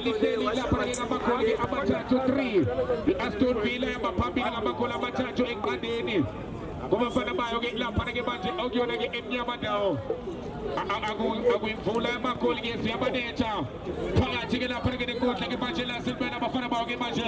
Lindeli lapha ngamakhoke amathathu 3 iAston Villa yabaphambili ngamakhola amathathu eqandeni kubafana bayo ke lapha ke manje okuyona ke emnyama dawo akuyimvula yamakhola ngezi yabanetha phakathi ke lapha ke nenkundla ke manje la silibena abafana bayo ke manje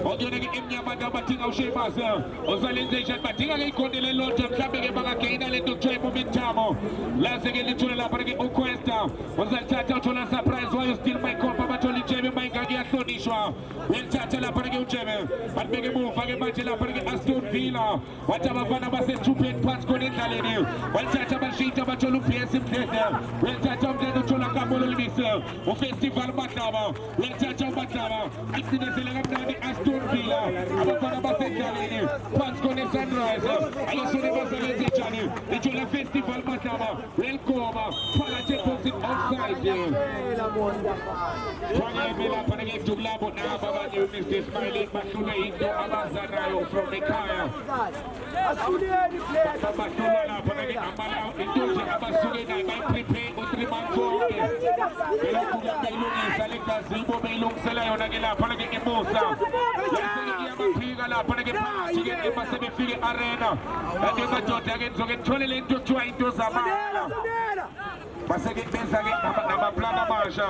okuyona ke emnyama dawo badinga uSheamus osalenzation badinga ke ikhondele lodwa mhlambe ke bangagaina lento kuthiwa momentum lase ke lithola lapha ke uQuesta uzalithatha uthola surprise wayo still my cop abathola ijebe mayingaki yahlonishwa uyalithatha lapha ke ujebe balibeke emuva ke manje lapha ke Aston Villa wathi abafana basethupheni phansi khona endlaleni walithatha abashintsha bathola uPS Mdlede uyalithatha Mdlede uthola kaMolo Libise uFestival Madlaba uyalithatha uMadlaba acinezele kamnandi Aston Villa abafana basendlaleni phansi khona eSunrise ayosona basebenza njani ithola Festival Madlaba welcome phakathi eboxing offside Kwame lapha ke Dulabo naba abanye uMr Smiley bahlule into abazanayo from ekhaya Asuleni player bahlula lapha ke amala into nje abasuke nayo bayiprepare u3 months onke belokhu bayilungisa legazibo bayilungisela yona ke lapha ke emusa yaseke iyabaphika lapha ke phakathi ke emasebefike arena ade madoda ke ngizoke ngithole lento kuthiwa into zamala baseke benza ke namaplan amasha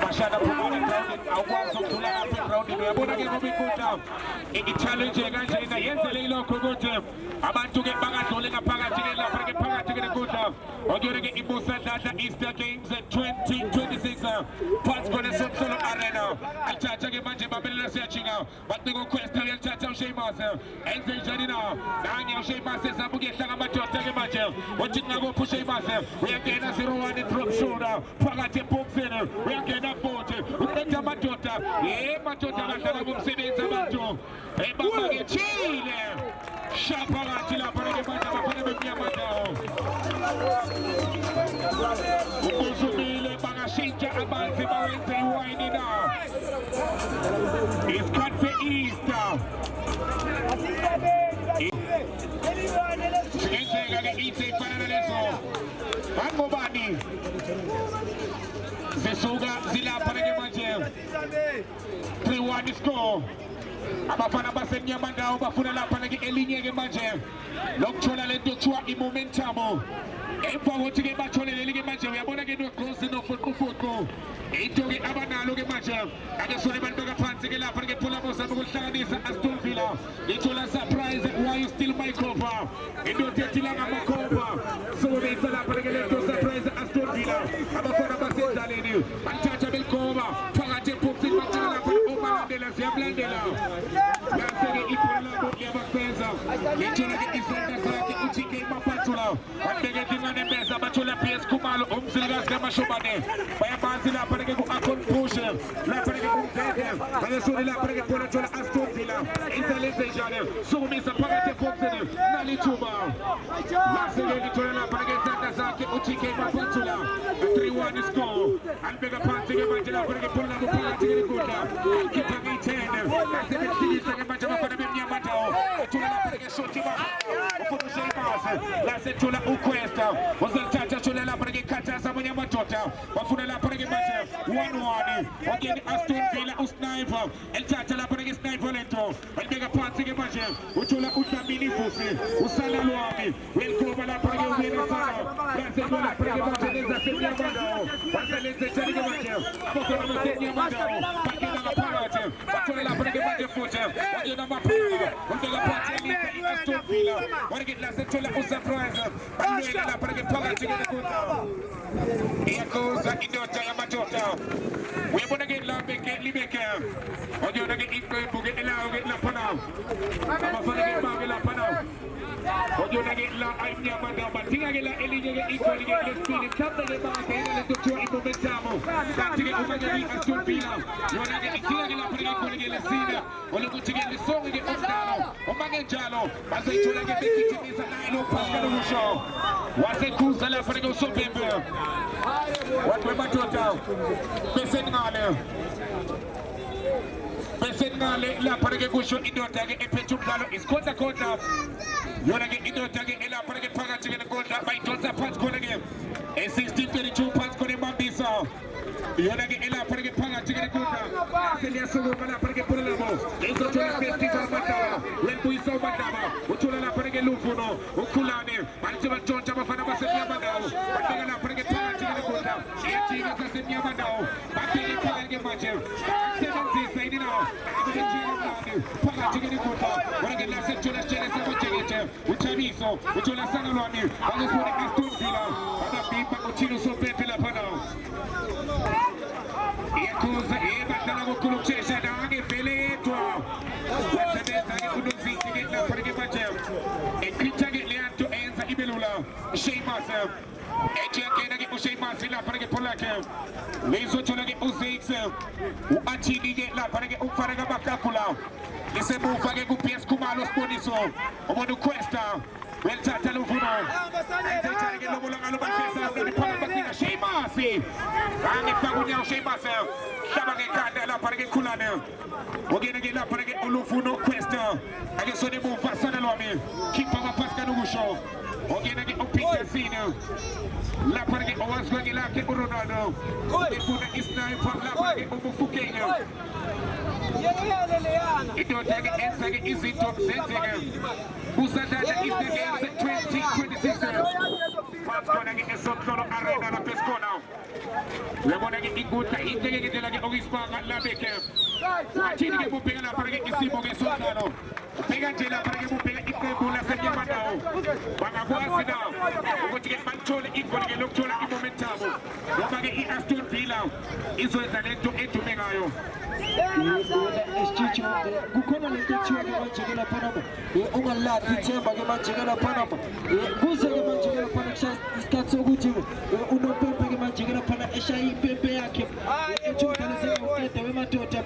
bashada phumana ground awukwazi ukudlula lapha eground uyabona ke ngoba inkundla i-challenge kanjena yenzele ilokho ukuthi abantu ke bangadluli ngaphakathi ke lapha ke phakathi ke nenkundla okuyona ke ibusa dladla Easter Games 2026 phansi kone Somsolo Arena alithatha ke manje babelela siyajinga badinga uQuesta uyalithatha uSheamus enze njani na nanye uSheamus ezabuke ehlanga amadoda ke manje uthi ngakuphi uSheamus uyangena 0-1 drop shoulder phakathi eboxini uyangena futhi uqeda amadoda madoda badlala bomsebenzi abantu bambake chile shapa kathi lapha ke manje abafana bemnyama dawo ukuzumile bangashintsha abanzi bawenze iwine na isikhathi se-Easter singenzeka ke into efana nalezo angobani zisuka zilapha ke manje 3-1 score abafana basemnyama ndawo bafuna lapha ke elinye ke manje lokuthola lento kuthiwa i-momentum emva kokuthi ke bathole leli ke manje uyabona ke nogosi nofuqufuqu into ke abanalo ke manje ake sone bantu kaphansi ke lapha ke phula bozama ukuhlanganisa Aston Villa ithola surprise why you still my cover into ethila ngamakhoba so beyisa lapha ke lento surprise Aston Villa abafana basendlaleni bathatha belikoba phakathi eboxini bacela lapha uMandela siyamlandela yase ke ibhola labo liyabafeza ithola ke isenta sakhe uTK Mapatula wabeke dingane beza bathola PS Khumalo umzilikazi kaMashobane bayabanzi lapha ke ku-Akon Push lapha ke kumdede bayesona lapha ke bona thola Aston Villa inselenze njalo sukumisa phakathi eboxini nalithuba lase ke lithola lapha ke isenta sakhe uTK Mapatula 3-1 score albeka phansi ke manje lapha ke phula phakathi ke inkundla khipha nge-10 lase behlisa ke manje abafana bemnyama dawo thola lapha ke shoti ufuna uSheamus lase thola uQuesta uzalithatha thola lapha ke khathasa abanye amadoda bafuna lapha ke manje 1-1 ogeni Aston Villa uSniper elithatha lapha ke Sniper lento balibeka phansi ke manje uthola uDlamini Vusi usala lwami welcome lapha ke uwena sala lase thola lapha ke manje nezasemnyama dawo baselenze njani ke manje abafana basemnyama dawo bakina ngaphakathi bathola lapha ke manje futhi ogeni amaphela ubeka phansi Aston Villa warigit lase thola usurprise balwela lapha ke phakathi ke nenkundla iyakuza indoda yamadoda uyabona ke labeke libeke oyona ke iqembu ke elayo ke lapha nawo abafana ke bake lapha nawo oyona ke la ayimnyama dawo badinga ke la elinye ke igoli ke lesibili mhlawumbe ke bangena lento kuthiwa i-momentum kanti ke uma ke i-Aston Villa yona ke idinga ke lapha ke igoli ke lesine olokuthi ke lisonke ke umdlalo uma ke njalo bazoyithola ke begijimisa naye lo Pascal Musho wasekhuza lapha ke uSopembe wathi madoda bese ngale lapha ke kusho indoda ke ephethe umdlalo isikhondla khondla yona ke indoda ke elapha ke phakathi ke nenkondla bayidonsa phansi khona ke e1632 phansi khona eMambisa Yonage ela pergi panga tigre kunda. Selia sogo kala pergi pulamo. Eso chola pesti farmata. Len pui so matama. Uchola la pergi lufuno. Ukulane. Manchima choncha mafana baselia badao. Patega la pergi panga tigre kunda. Chiga saselia badao. Patega pergi mache. 70 saidi now. Abege chiga mlani. Panga tigre kunda. Wage la se chola chele se mochege. Uchamiso. Uchola sana lwani. Wage sore Aston Villa. Ada bipa kuchino so pepe la padao. Cosa e battala con quello c'è da anche Peleto questa mezza che uno zitti che la perché facciamo e qui c'è che le altro enza i belula Sheamus e c'è anche che Sheamus la perché polacca le sono che Uzex o Acini che la perché un fare che baccapula le se può fare con pesco malo sponiso o modo questa Well, Tata Lufuno. Che lo vogliono alla battezza di Palabatina. Sheamus. Anche Fagugnao Sheamus. Shabane Kanda la perché culane. Ogene che la perché Lufuno questa. Adesso ne muove passare l'uomo. Chi fa pasca no guscio. Ogene che opita sino. La perché Owasco che la che Ronaldo. E pure Isnaipa la perché Obufukenga. It don't take it and take it easy to send Usadana is the game at 2026. What's going to get a solo arena la pescona. We're going to get it good. He's going to get like a Ogispa at La Becker. Watching the moving up for getting Simo Gesotano. Pegangela for getting moving it Bula Sayamano. Bagabuasina. What you get Manchola equal to look to like Momentamo. Nobody Aston Villa. Israel Talento into Megayo. Kukhona lento ethiwa ke manjekela Panama ungalathi ithemba ke manjekela Panama kuze ke manjekela Panama isikhathi sokuthi unopepe ke manjekela Panama eshaya ipepe yakhe ethukhalise uqede wemadoda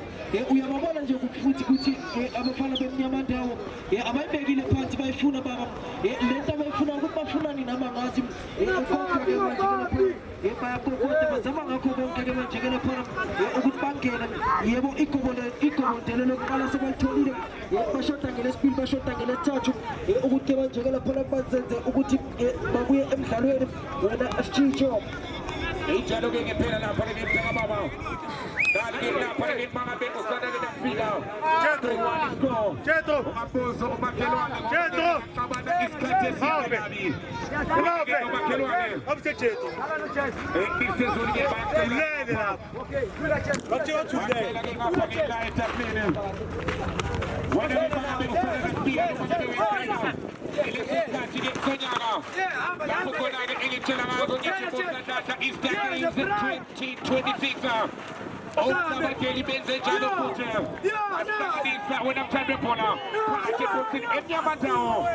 uyababona nje futhi ukuthi abafana bemnyama ndawo abayibekile phansi bayifuna baba lento abayifuna ukuthi bafuna nini abangazi konke ke manjekela Panama bayakokota bazama ngakho konke ke manjekela Panama ukuthi bangena yebo igobondelo lokuqala sebalitholile bashota ngelesibili bashota ngelesithathu ukuthi banjekela phela bazenze ukuthi babuye emidlalweni wena asitsho Ijalo ke ngempela lapha ke ngempela baba. Dali lapha ke mama beko sana ke ndafika. Jeto. Umabuzo umakhelwane. Jeto. Kabana isikhathi esinabi. Umakhelwane. Absejeto. Isizulu ke bakulele lapha. Okay, kula Jeto. Bathiwa today. Lapha ke la etapleni. Wena baba beko sana ke ndafika. Ilesikhathi ke sonyaka. Lapho khona ke ilitshela ngazo ngithi data is the games in 2026. Osabakeli benze njalo futhi. Asakadisa wena mthando ebhola. Kwathi futhi enyamandao.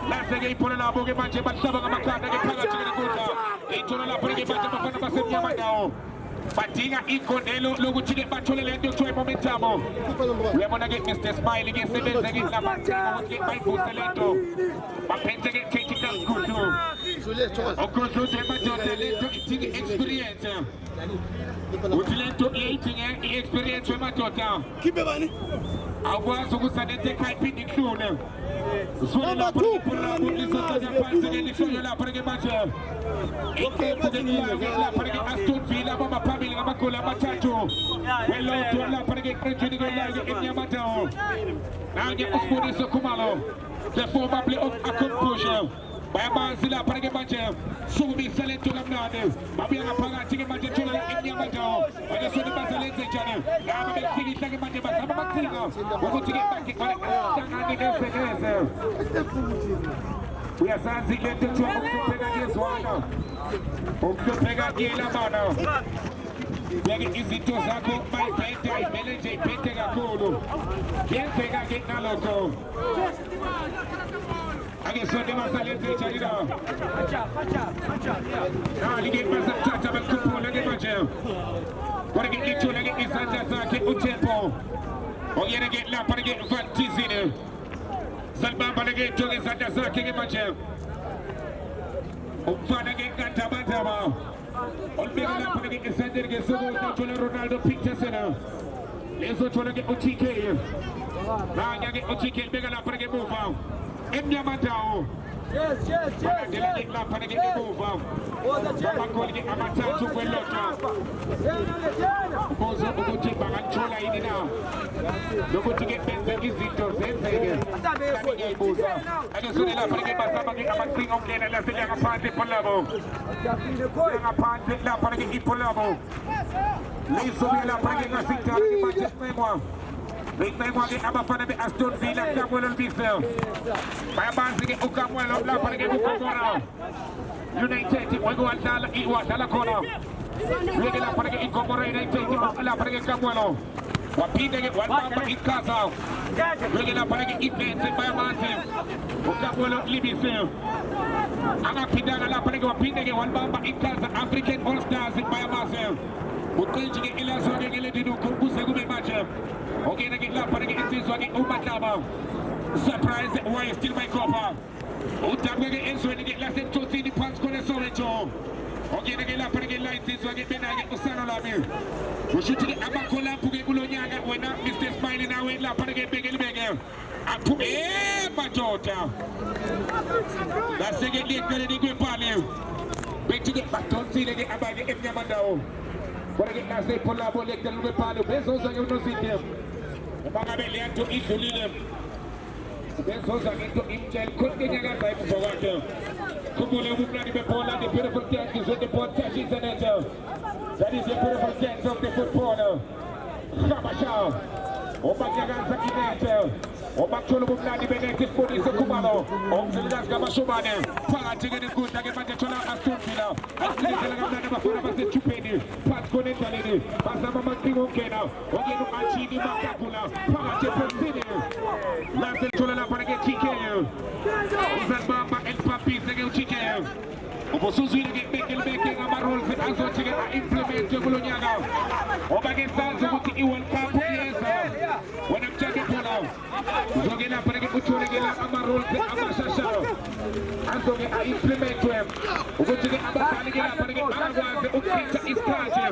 Lase ke ibhola labo ke manje bahlaba ngamakhanda ke phakathi ke nkundla. Ithola lapho ke manje abafana basemnyamandao. Badinga igondelo lokuthi ke bathole lento ekuthiwa Momentamo. Uyabona ke Mr Smile ke sebenza ke labantu ukuthi bayibooste lento. Baphethe ke technical school. Okonzonke madoda lento idinga experience. Uthi lento idinga i-experience wemadoda. Khibe bani? Awukwazi ukusanethe ekhayiphi iklune. Usona lapho iphula kulizothatha phansi ke lihlolo lapho ke manje. Iqembu ke lapho ke Aston Villa baphambili ngamagoli amathathu. Welodwa lapho ke Qenjini ke la ke enyamandao. Nange uSiboniso Khumalo. The former player of Akompusha. Bayamanzi lapha ke manje. Sukubisa lento kamnandi. Babuya ngaphakathi ke manje thola enyamandao. Akasona baselenze njani. Laba bekhikihla ke manje bazama bakhika. Ukuthi ke bakhe hlangane nesekeze. Uyasazi lento ethiwa ukuhlupheka ngezwana. Ukuhlupheka ngiyelabana. Yake izinto zakho bayibheda imele nje ibhede kakhulu. Kuyenzeka ke nalokho. Ake sonke basalenze njani la. Nali ke basathatha bakhuphula ke manje. Kodwa ke ithola ke izandla zakhe uTempo. Oyena ke lapha ke Van Tizine. Zalibamba ke jonge izandla zakhe ke manje. Umfana ke kantabantaba. Olbeka lapha ke isandla ke sokuthi Ronaldo Peterson. Lezothola ke uTK. Nanya ke uTK beka lapha ke muva. Emnyamandao. Yes. Lapha ke muva. Bamakolike amathathu kwelotho. Ubuzo ukuthi bangathola yini na. Lokuthi ke benze izinto zenzeke. Kanti ngiyayibuza. Ake sone lapha ke bazama ke amaqhinga okungena la sele ngaphandle polabo. Ngaphandle lapha ke ipolabo. Leyisobela lapha ke ngasithatha ke manje simemwa. Bengimengwa ke abafana be-Aston Villa kukamwelo Lubisel. Bayabanzi ke ukamwelo lapha ke kukhona. United wadlala khona. Leke lapha ke iGomora United lapha ke Kamwelo. Waphinde ke wabamba iKaza. Leke lapha ke iBenze bayabanzi. Ukamwelo Lubisel. Angaphindanga lapha ke waphinde ke wabamba iKaza African All Stars bayabanzi. Uqinje ke ilazo ke ledidu kuze kube manje. Okay, na lapha ke insizwa ke uMatlaba. Surprise why still my copper. Utapwe ke enzweni ke lasemthothini phansi khona Soweto. Okay, na lapha ke la insizwa ke bena ke usana lami. Ushuthi ke amakholaphu ke kulonyaka wena Mr Smiley nawe lapha ke beke aphu madoda. Laseke liqele nikwepale. Bethi ke badonsile ke abanye emnyamandawo. Kodwa ke nase polabo leqele nikwepale bezoza ke unosithe. Bangabe lento idlulile. Bezoza ngento imtshela konke nyakaza emuva kwakhe. Khumbule ubumnandi bebhola, the beautiful dance is when the ball touches the net. That is the beautiful dance of the footballer. Khabasha. Obanyakaza inet. Obakthola ubumnandi benet isibonise Khumalo. Umzilikazi kaMashobane. Phakathi ke nenkundla ke manje thola Aston Villa. Asilethela kamnandi abafana basethupeni. Phansi khona endlaleni. Bazama amaqhinga okungena. Ongena u-Achini Makakula. Phakathi ephosini. Laselithola lapha ke TK. Uzalibamba eliphaphise ke uTK. Ubusuzwile ke beke ngama-rules azothi ke a-implemente kulo nyaka. Ngoba ke sazi ukuthi i-World Cup iyeza. Wena mtshade phola. Uzoke lapha ke uthole ke la ama-rules amashasha. Azoke a-implemente. Ukuthi ke abadlali ke lapha ke bangakwazi ukuchitha isikhathi.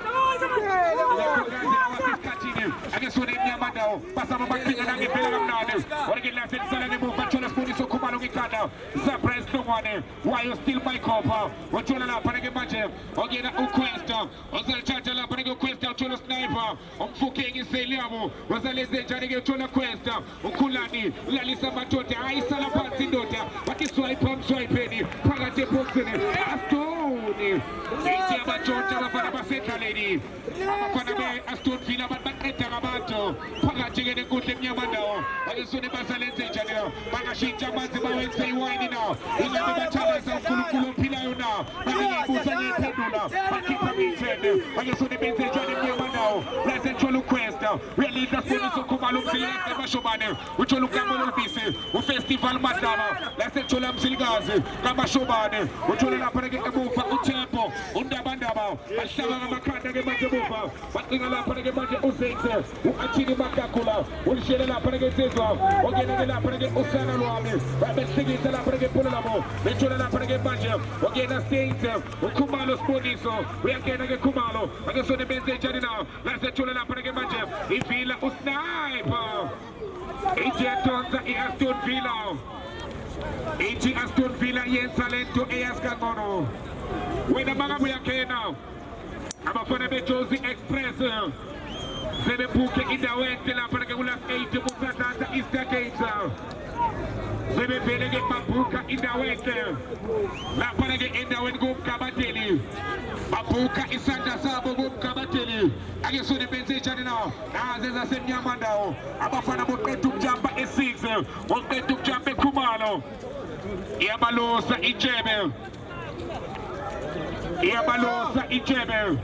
Ake sone emnyamandawo basaba baqhinga nangempela kamnandi. Kodwa ke la selisala ngemuva thola siboniso Khumalo ngikhanda. Surprise Hlongwane. Why you still my copper? Uthola lapha ke manje ongena uQuesta. Uzalithatha lapha ke uQuesta uthola sniper. Umfukeng iseliyabo. Wazalenze njani ke uthola Questa. Ukhulani ulalisa amadoda ayisala phansi indoda. Bathi swipe phakathi eboxini. Astoni. Ithi amadoda abafana basendlaleni. Abafana be-Aston Villa baqeda ngabantu. Phakathi ke nenkundla emnyamandawo. Alisone basalenze njani. Bangashintsha amanzi bawenze iwayini na. Ingabe bathalisa uNkulunkulu ophilayo na. Bangibuza ngiyiphendula. Bakhipha imithende. Alisone benze njani emnyamandawo. Lasenthola uQuesta. Uyalidla siboniso Khumalo umzilikazi kaMashobane. Uthola uKamelo Lubisi. Ufestival Madlala. Lasenthola umzilikazi kaMashobane. Uthola lapha ke emuva uTempo. Undabandaba. Bahlaba ngamakhanda ke manje emuva. Baqinga lapha ke manje uZenze. U-Achini Makakula. Ulishele lapha ke insizwa. Ongena ke lapha ke usana lwami. Babesikisa lapha ke polabo. Bethola lapha ke manje. Ongena State. uKhumalo siboniso. Uyangena ke Khumalo. Ake sone benze njani na. Lasenthola lapha ke manje. Ivila usniper. Ithi yatonza i-Aston Villa. Ithi Aston Villa yenza lento eyaskangono. Wena mangabuya khena. Abafana beJozi Express. Sebephuke indawo enhle lapha ke kula 8 kuSatata Easter Gate. Sebevele ke babhuka indawo enhle. Lapha ke endaweni kuMkabateli. Babhuka isandla sabo kuMkabateli. Ake sone benze njani na. Naze zasemnyamandawo. Abafana boqeda ukujamba e6. Boqeda ukujamba eKhumalo. Iyabalosa iJebe. Iyabalosa iJebe.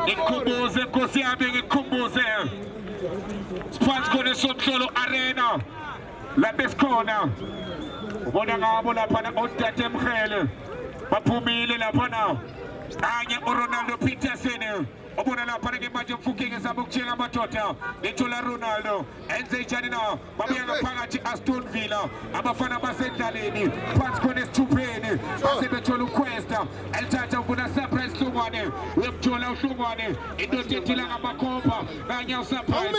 Ngikhumbuze Nkosi yami ngikhumbuze. Siphansi khona Somhlolo Arena. Lapha esikhona. Ubona ngabo lapha na uDade Mkhele. Baphumile lapha na. Anye uRonaldo Peterson. Ubona lapha ke manje Mfukeng esaba ukutshela amadoda. Lethola Ronaldo. Enze njani na. Babuya ngaphakathi Aston Villa. Abafana basendlaleni. Phansi khona esithupeni. Base bethola uQuesta. Elithatha ubona surprise Hlongwane. Jola Ushungwane, Indotila Makopa, Nanya Surprise,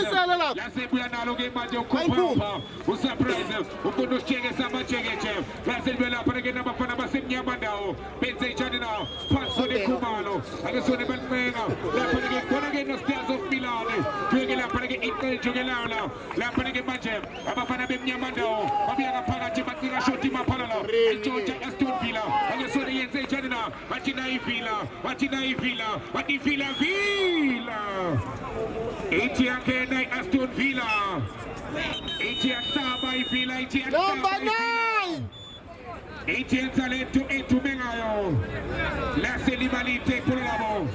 Lasibia Naloge Majo Kopa, who surprises, who could do Chega Sama Chegache, Lasibella Paragana Panabasim Yamandao, Benze Janina, Paso de Kumalo, and the Sonibel Mena, Lapanagin, the stairs of Milan, Pugila Paragin, Jugelana, Lapanagin Majem, Abafanabim Yamandao, Abiana Parachi, Matina Shotima Palala, and Georgia Aston Villa, and the Sonian Janina, Matina Villa, Villa. Etian Kenai Aston Villa. Etian Tabai Villa. Etian Number 9. Etian Talento Etu Mengayo. La Celibalite Pulamo.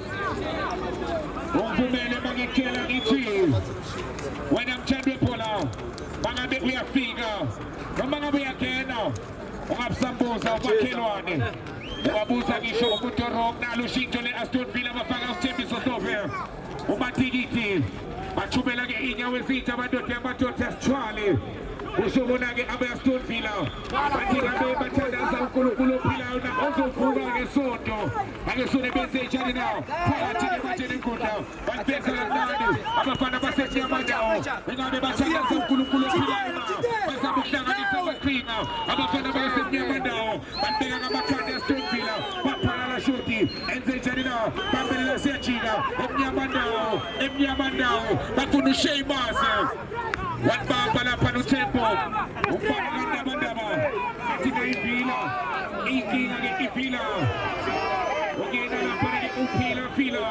Ombumele Magikela Iti. When I'm Chandra Pola, Mangabe we are finger. Mangabe Akena. Sambosa Bakelwane. Wabuza Gisho Mutorok, Nalushingole Aston Villa Mafanga Chemisosover. Umatigiti. Achubelage Inyawezita Madote Matota Strali. Ushobonage Abe Aston Villa. Matirabe Bachada Kulu Pila, also Fuga Soto. Agasune Benze Janina. Palatine Machine Kuta. But Benza Nadi. Abafana Basetia Madao. Ingabe Bachada Kulu Pila. Basabushanga Krina. Abafana Basetia Madao. But Benga Bakanda Aston Villa. Papala Shuti. Enze Janina. Pamela Sechina. Emnyamandao. Bakunu Shemas. One Bambala Panutempo, Upana Mandama, Fatima Ivila, Ikina Ivila, Ogena Lapani Upila Fila,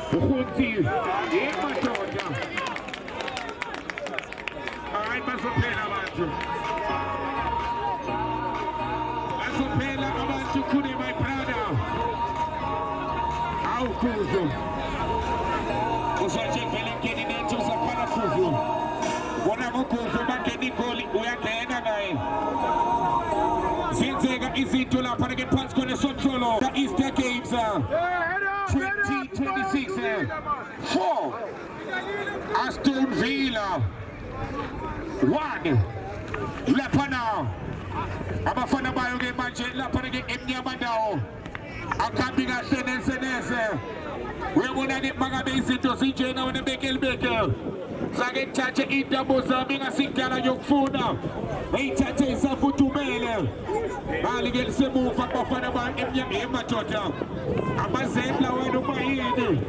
Uhunti, Ematoja. I must apply Amantu. Asopela Amantu Kune, my brother. How Kuzu. Usache Felikini Netos Apana Kuzu. Zinzega Izitola Paragin Paskone Sotrolo, the Easter Games 2026. 4 Aston Villa 1 Lapana Abafana Bayoge Maje Lapanage Emnyamandao Akabinga Senese. We want to get Magabe Zito CJ now in the Baker. Zage chache ita bozamina singala yokfuna. Ei chache safutu mele. Bali gel semu fakofana ba emma tota. Amazembla wenu maini.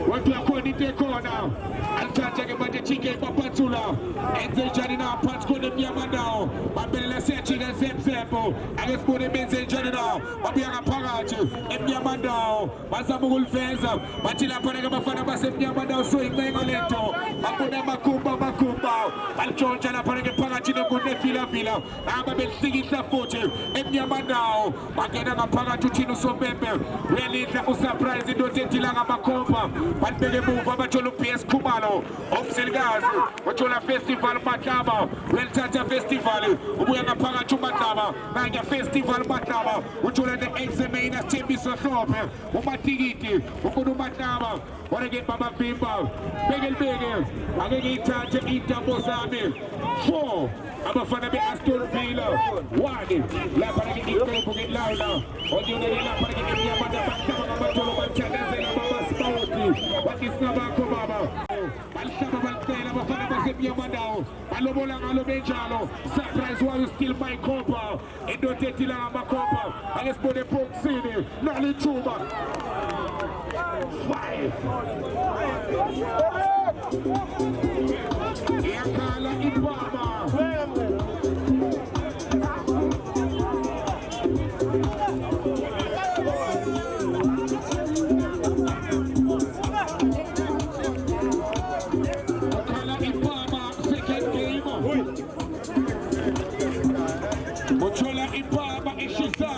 Watu yakoni tekona. Alchache ke bate chike papatula. Enze janina patskone mnyamandao. Mabele sechiga zemzembo. Agespone benze janina. Mabiaga pagachi. Mnyamandao. Mazamugul feza. Matila parega bafana base mnyamandao so ingengolento. Akuna makumba. Alchonja la parege pagachino kune fila. Aba belsigi safote. Mnyamandao. Magena gapaga tuchino sombembe. Relita usurprise dotentila makomba. Palbele move abacholo PS Kumalo. Obselgazi. Wachola festival mataba. Weltata festival. Ubuyanga paga chumataba. Nanya festival mataba. Wachola the examina chembiso sope. Umatigiti. Ukudu mataba. Orege baba bimba. Begel. Agegi tache ita bozame. 4 Abafana be Aston Villa 1 La parage iko get laula. Odione la parage Emnyamanda Bakaba Batolo Bachada Zela Baba Spauti. Bakisna Bako Baba. Alshaba Baltela Bafana Emnyamandao. Alobola Alobenjalo. Surprise while still my copa. Edotetila Makopa. Alespode Port City. Nali Chuba. 5 Yakala Ibaba. Yakala Ibaba, second game. Mochola Ibaba Ishiza.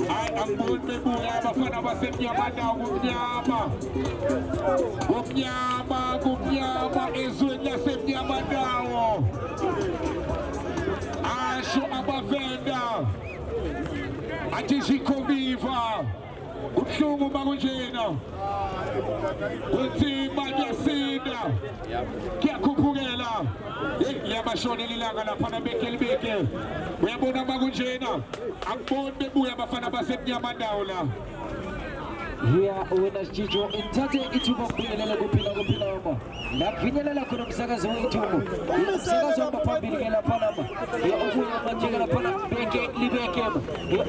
I am going to be Bafana Basemnyamanda Gumnyama Ezunya Semnyamandao Asho Abavenda Atishiko Viva Utsumu Magujena Utima Yasina Kia Kupugela Yamashone Lilanga na Pana Beke Webona Magujena Ambon Bebu Yamafana Basemnyamandao Here winners Chicho intate ithuba kubingelela kuphila wama lafinyelela khona umsakazo wethumo umsakazo waphambili ke lapha lama ubuye manje ke lapha beke libekema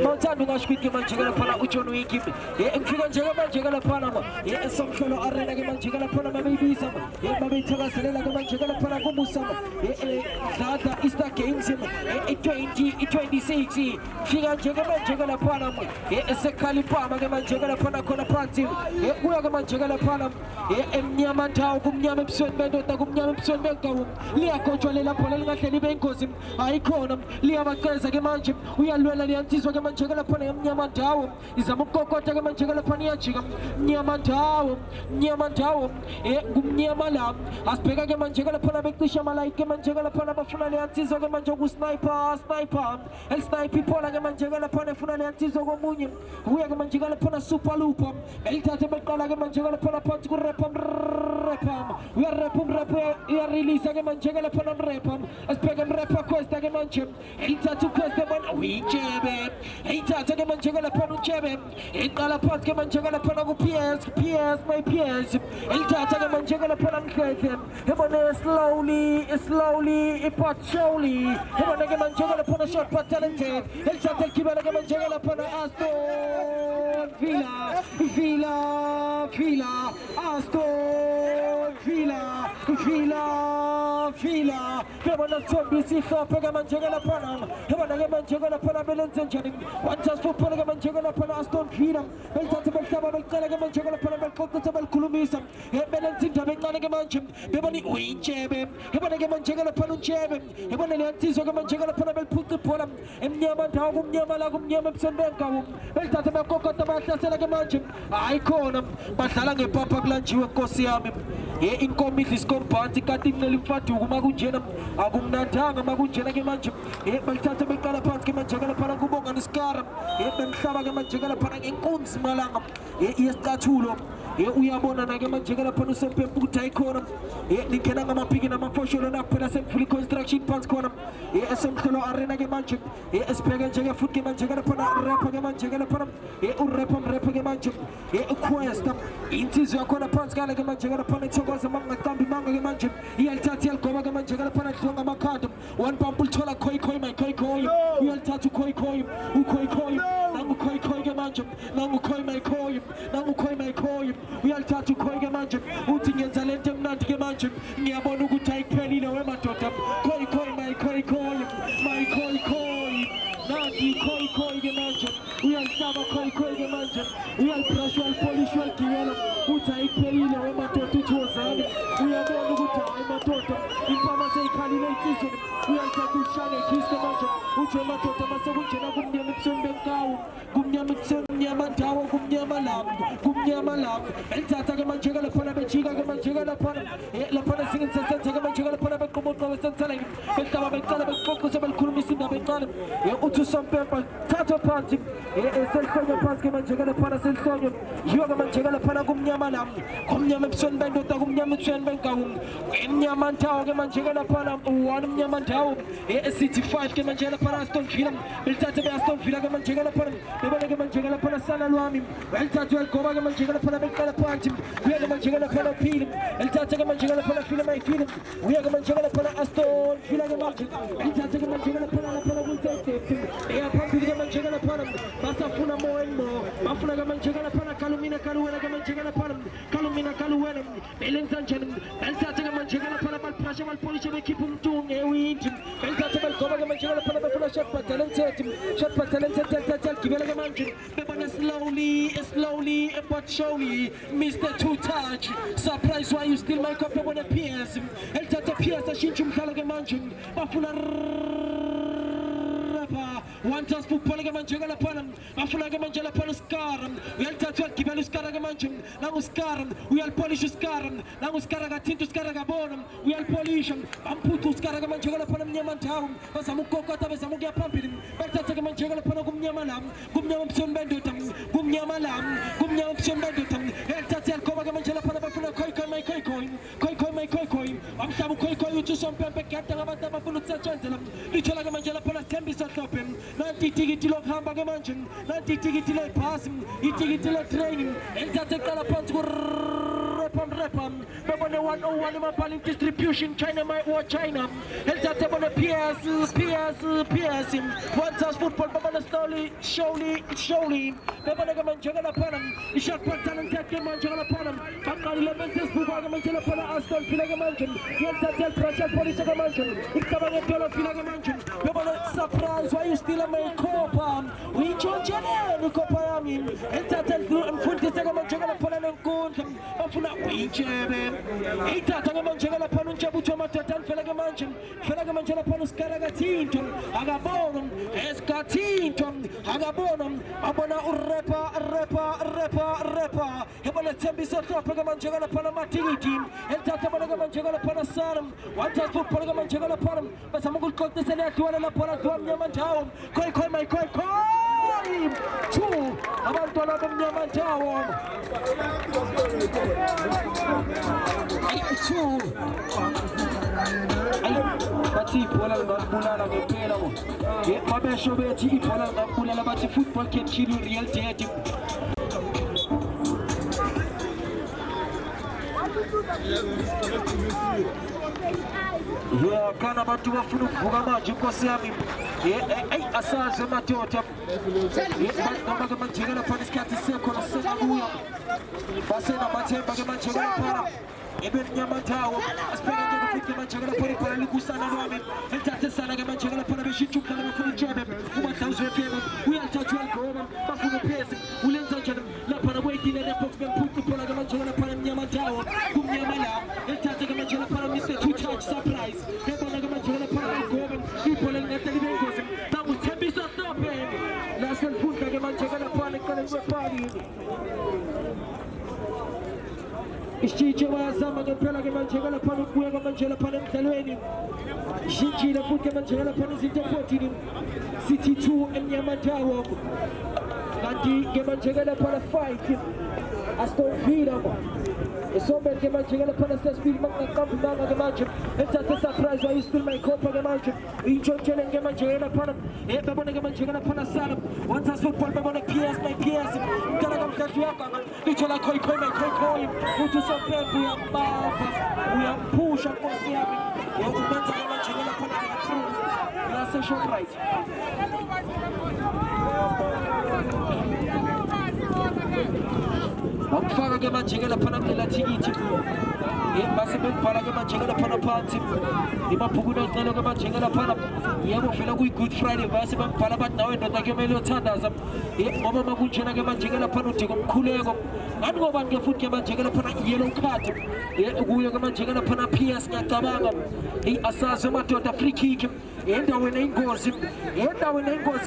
mawuthanda ungasho ke manje ke lapha uJohn Wikimbe ngifika nje manje ke lapha lama esomhlolo arena ke manje ke lapha lama beyibisa babeyithakazelela ke manje ke lapha kumusama dlala Easter Games 2026 fika nje ke manje ke lapha lama esekhalipama ke manje ke lapha khona phansi kuya ke manje ke lapha emnyama ndawo kumnyama ebusweni bendoda kumnyama ebusweni benkawu liyakhotshwa lapho lingahle libe ingozi ayikhona liyabaqeza ke manje uyalwela liyansizwa ke manje ke lapha emnyama ndawo izama ukukokotha ke manje ke lapha iyajika mnyama ndawo kumnyama la asibheka ke manje ke lapha becisha malayithi ke manje ke lapha bafuna liyansizwa ke manje kusniper el sniper iphola ke manje ke lapha efuna liyansizwa komunye uya ke manje ke lapha super loop belithathe beqala ke manje ke lapha phansi ku rap uyarelease ke manje ke lapha rap asibheke rap Costa ke manje elithathe uCosta bona uyijebe elithathe ke manje ke lapha ujebe iqala phansi ke manje ke lapha ku PS elithathe ke manje ke lapha ngihlethe ebona slowly but surely ebona ke manje ke lapha shot but talented elithathe kibela ke manje ke lapha Aston Villa Aston Villa bebona Thombi sihlophe ke manje ke lapha ebona ke manje ke lapha belenze njani one chance football ke manje ke lapha Aston Villa belithathe belhlaba belicela ke manje ke lapha beliqoqisa belikhulumisa belenze indaba encane ke manje bebona uyijebe ebona ke manje ke lapha ujebe ebona leyansizwa ke manje ke lapha beliphuca ibhola emnyama ndawo kumnyama la kumnyama ebusweni benkawu belithathe bekokota bahlasela ke manje ayikhona badlala ngepapa kulanjiwe Nkosi yami inkomo idla iskombhanti kanti inqela imfaduko makunjena akumnandanga makunjena ke manje belithathe beqala phansi ke manje ke lapha kubongana iskara bemhlaba ke manje ke lapha ngenkunzi malanga yesicathulo uyabona na ke manje ke lapha uSompempu ukuthi ayikhona ningena ngamaphiki namafosholo naphela semfuli construction phansi khona esemhlolo arena ke manje esibheke nje ke futhi ke manje ke lapha rap ke manje ke lapha urap ke manje uQuest insizwe yakhona phansi kale ke manje ke lapha ithokoza mangaqambi manga ke manje iyalithatha iyaligoba ke manje ke lapha hlonga amakhadi one bump ulithola khoi uyalithatha ukhoi nangu khoi ke manje nangu khoi uyalithatha ukhoi ke manje uthi ngenza lento emnandi ke manje ngiyabona ukuthi ayiphelile wemadoda khoi nanti khoi ke manje uyalihlaba khoi ke manje uyalibrush uyalipolish uyalgibela uthi ayiphelile wemadoda uthi wozani uyabona ukuthi hayi madoda impama seyikhalile insizwe uyalithatha ushane kiss ke manje uthi wemadoda masekunjena kumnyama ebusweni benkawu kumnyama ndawo kumnyama lambo elithatha ke manje ke lapha bejika ke manje ke lapha singisesenze ke manje ke lapha beqomoqa besentseleni behlaba becala beqoqisa belikhulumisa indaba encane uthi uSompempu thatha phansi eselhlonyo phansi ke manje ke lapha selhlonyo yiyo ke manje ke lapha kumnyama ebusweni bendoda kumnyama ebusweni benkawu emnyama ndawo ke manje ke lapha one mnyama ndawo City 5 ke manje lapha Aston Villa belithathe beAston Villa ke manje ke lapha bebona ke manje ke lapha sala lwami elithathe eligoba ke manje ke lapha beqala phansi uya ke manje ke lapha phili elithathe ke manje ke lapha film uya ke manje ke lapha Aston Villa ke manje elithathe ke manje ke lapha kuntsete phambili ke manje ke lapha basafuna bafuna ke manje ke lapha kalumina kaluwena ke manje ke lapha kalumina kaluwena belenza njani elithathe ke manje ke lapha balpressure balpolish bekhipha umntungu ewindi elithathe beligoba ke manje ke lapha bafuna shot talented gibela ke manje bebona slowly but surely Mr. Two Touch surprise why you still make up on a PS elithathe PS ashintsha umdlalo ke manje bafuna one chance football ke manje ke lapha bafuna ke manje lapha uSkara uyalithatha uyagibela uSkara ke manje nangu uSkara uyalipolish uSkara nangu uSkara kathinta uSkara kabona uyalipolish bamphutha uSkara ke manje ke lapha emnyama ndawo bazama ukukokota bezama ukuya phambili bathatha ke manje ke lapha kumnyama ebusweni bendoda kumnyama ebusweni bendoda elithatha yaligoba ke manje lapha bafuna khoi amhlaba ukhoi uthi uSompempu egada ngabantu abafuna ukusetshenzela lithola ke manje lapha Thembisa Hlophe nanti itikiti lokuhamba ke manje nanti itikiti le pass itikiti le training elithathe qala phansi ku repam bebone 101 emapali distribution China might war China elithathe bone PS one touch football bebone slowly bebone ke manje ngala phana ishot pattern ke manje ngala phana baqalile bese sibuka ke manje lapha Aston Villa ke manje yelithathe pressure police ke manje ikabane dola Villa ke manje bebone surprise why you still a copa uyitshontsheleni copa yami elithathe mfundise ke manje ngala phana lenkundla bafuna uyitshebe ithatha ke manje ngala phana uNtshebu Madoda fela ke manje lapha uSkala kathinto akabona esikathinto akabona abona urepa yabona Thembiso Hlophe ke manje ngala phana matikiti elithatha bona ke manje ngala phana Salam wathatha football ke manje ngala phana bazama ukuliqoqisela yadwana lapha la mnyama ndawo khoi two abantwana bomnyama ndawo two bathi ibhola ngabulala ngempela bo babesho bethi ibhola ngabulala bathi football can kill you real dead yeah kana abantu bafuna ukuvuka manje inkosi yami asaze madoda noma ke manje ngala phana isikhathi sekhona senabuya basena mathemba ke manje ngala phana ebemnyama ndawo asibheke nje ukuthi manje ngala phana ibhola likusana lwami elithathe sana ke manje ngala phana beshintsha ukudlala bafuna ujebe uMadlawuzi wefema uyathatha uyagoba bafuna uphezi ulenza njani lapha na kweyidile box bemphutha ibhola ke manje ngala phana emnyama ndawo kumnyama la elithathe ke manje ngala phana Mr. Two Touch surprise yabona ke manje ngala phana ugoba ibhola lingade libe ingozi Thembiso Hlophe laselifunda ke manje ngala phana eqaleni kwepali Ishiche wazama ngempela ke manje ngala phana ukubuya ke manje lapha emdlalweni ishintshile futhi ke manje ngala phana izinto 14 City 2 emnyama ndawo kanti ke manje ngala phana 5 Aston Villa isombe ke manje ngala phana sesibili mangaqambi manga ke manje elithathe surprise why you still my copa ke manje intshontsheleni ke manje ngala phana babone ke manje ngala phana Salam one touch football babone PS mntana kamhlanje uyaganga lithola khoi uthi usopembu uyampusha nkosi yami umenza ke manje ngala phana ngase Shoprite Bamfaka ke manje ngala phana kulela thikithi base bembhala ke manje ngala phana phansi imabhuku nocelo ke manje ngala phana yebo vela kuyi Good Friday base bambhala bathi nawe ndoda ke kumele uyothandaza ngoba makunjena ke manje ngala phana udika umkhuleko ngani ngoba ke futhi ke manje ngala phana yellow card kuye ke manje ngala phana PS ngiyacabanga asaze madoda free kick endaweni eyingozi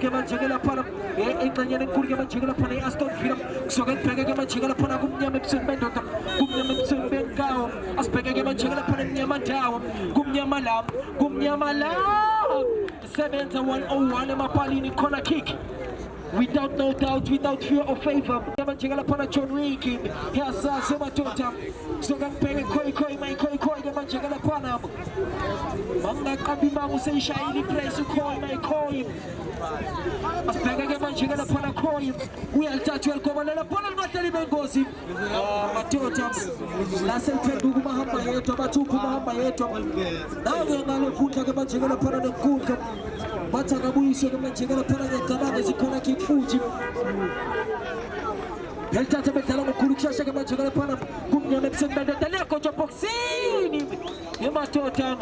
ke manje ngala phana engxenyeni enkulu ke manje ngala phana iAston Villa kusoke kubheke ke manje ngala phana kumnyama ebusweni bendoda kumnyama ebusweni benkawo asibheke ke manje ngala phana emnyama ndawo kumnyama la sebenza 101 emapalini corner kick without no doubt without fear or favor manje ngala phana John Wick yasaze madoda kusoke kubheke khoi ke manje ngala phana mangaqambi mangu seyishayile iprice khoi asibheke ke manje ngala phana khoi uyalithatha uyaligobalela phana limahleli bengozi madoda laseliphenduka umahamba yedwa bathupha umahamba yedwa nawe ngale futhi ke manje ngala phana nenkundla bathi akabuyiswe ke manje ngala phana ngiyacabanga zikhona kick futhi elithatha bedlala ngokukhulu kusheshe ke manje ngala phana kumnyama ebusweni bendoda lekontsho boxini emadoda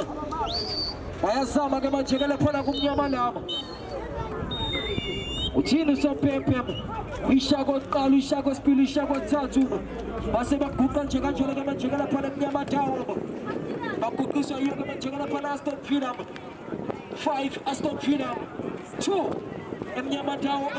bayazama ke manje ngala phana kumnyama lama uthini usompempe uyishaka oqala uyishaka osibili uyishaka osithathu base baguqa nje kanjalo ke manje ngala phana emnyama ndawo baguqiswa yiyo ke manje ngala phana Aston Villa 5 Aston Villa 2 emnyama ndawo